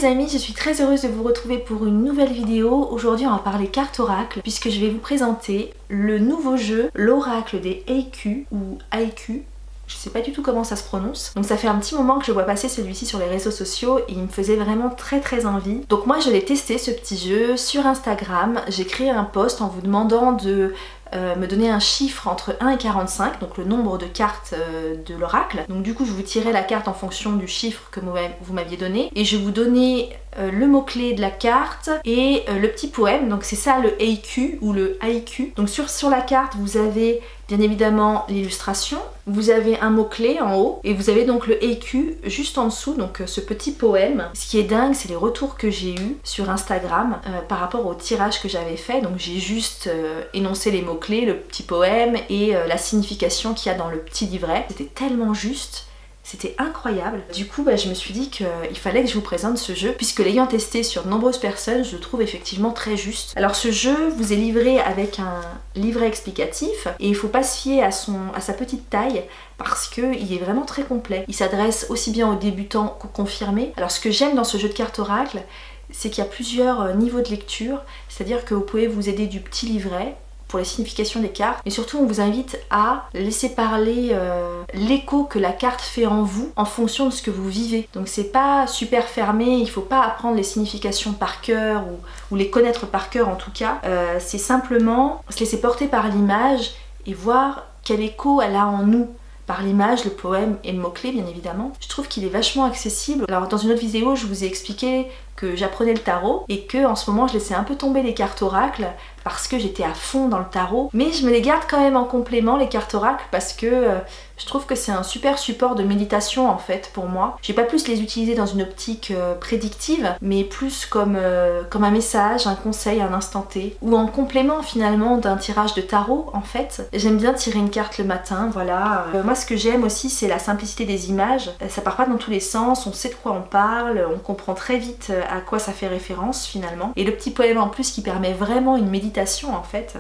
les amis, je suis très heureuse de vous retrouver pour une nouvelle vidéo. Aujourd'hui on va parler cartes oracle puisque je vais vous présenter le nouveau jeu, l'oracle des Aiku ou Aiku. Je sais pas du tout comment ça se prononce. Donc ça fait un petit moment que je vois passer celui-ci sur les réseaux sociaux et il me faisait vraiment très envie. Donc moi je l'ai testé ce petit jeu sur Instagram. J'ai créé un post en vous demandant de me donner un chiffre entre 1 et 45, donc le nombre de cartes de l'oracle. Donc du coup je vous tirais la carte en fonction du chiffre que vous m'aviez donné et je vous donnais le mot-clé de la carte et le petit poème. Donc c'est ça le Aiku ou le haïku. Donc sur la carte vous avez bien évidemment l'illustration, vous avez un mot-clé en haut et vous avez donc le Aiku juste en dessous, donc ce petit poème. Ce qui est dingue, c'est les retours que j'ai eus sur Instagram par rapport au tirage que j'avais fait. Donc j'ai juste énoncé les mots-clés, le petit poème et la signification qu'il y a dans le petit livret. C'était tellement juste. C'était incroyable. Du coup, je me suis dit qu'il fallait que je vous présente ce jeu, puisque l'ayant testé sur de nombreuses personnes, je le trouve effectivement très juste. Alors ce jeu vous est livré avec un livret explicatif, et il ne faut pas se fier à sa petite taille, parce qu'il est vraiment très complet. Il s'adresse aussi bien aux débutants qu'aux confirmés. Alors ce que j'aime dans ce jeu de cartes oracle, c'est qu'il y a plusieurs niveaux de lecture, c'est-à-dire que vous pouvez vous aider du petit livret, pour les significations des cartes, mais surtout on vous invite à laisser parler l'écho que la carte fait en vous en fonction de ce que vous vivez. Donc c'est pas super fermé, il faut pas apprendre les significations par cœur ou les connaître par cœur en tout cas. C'est simplement se laisser porter par l'image et voir quel écho elle a en nous. Par l'image, le poème et le mot-clé bien évidemment. Je trouve qu'il est vachement accessible. Alors dans une autre vidéo, je vous ai expliqué que j'apprenais le tarot et que en ce moment je laissais un peu tomber les cartes oracles parce que j'étais à fond dans le tarot. Mais je me les garde quand même en complément, les cartes oracles, parce que je trouve que c'est un super support de méditation en fait pour moi. Je vais pas plus les utiliser dans une optique prédictive, mais plus comme un message, un conseil, un instant T, ou en complément finalement d'un tirage de tarot en fait. J'aime bien tirer une carte le matin, voilà. Moi ce que j'aime aussi c'est la simplicité des images. Ça part pas dans tous les sens, on sait de quoi on parle, on comprend très vite à quoi ça fait référence finalement. Et le petit poème en plus qui permet vraiment une méditation en fait,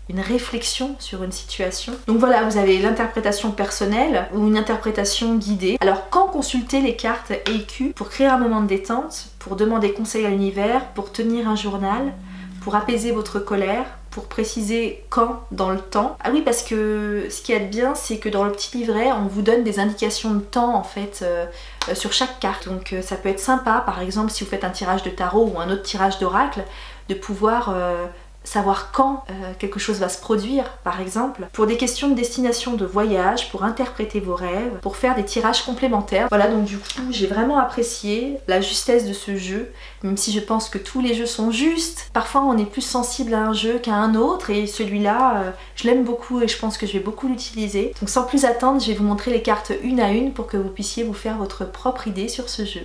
une réflexion sur une situation. Donc voilà, vous avez l'interprétation personnelle ou une interprétation guidée. Alors quand consulter les cartes Aiku pour créer un moment de détente, pour demander conseil à l'univers, pour tenir un journal, pour apaiser votre colère, pour préciser quand dans le temps. Ah oui, parce que ce qui est bien, c'est que dans le petit livret, on vous donne des indications de temps en fait sur chaque carte. Donc ça peut être sympa, par exemple, si vous faites un tirage de tarot ou un autre tirage d'oracle, de pouvoir savoir quand quelque chose va se produire, par exemple, pour des questions de destination de voyage, pour interpréter vos rêves, pour faire des tirages complémentaires. Voilà, donc du coup, j'ai vraiment apprécié la justesse de ce jeu, même si je pense que tous les jeux sont justes. Parfois, on est plus sensible à un jeu qu'à un autre, et celui-là, je l'aime beaucoup et je pense que je vais beaucoup l'utiliser. Donc sans plus attendre, je vais vous montrer les cartes une à une pour que vous puissiez vous faire votre propre idée sur ce jeu.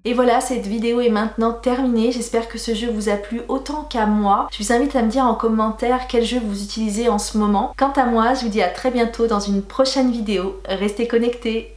Et voilà, cette vidéo est maintenant terminée. J'espère que ce jeu vous a plu autant qu'à moi. Je vous invite à me dire en commentaire quel jeu vous utilisez en ce moment. Quant à moi, je vous dis à très bientôt dans une prochaine vidéo. Restez connectés.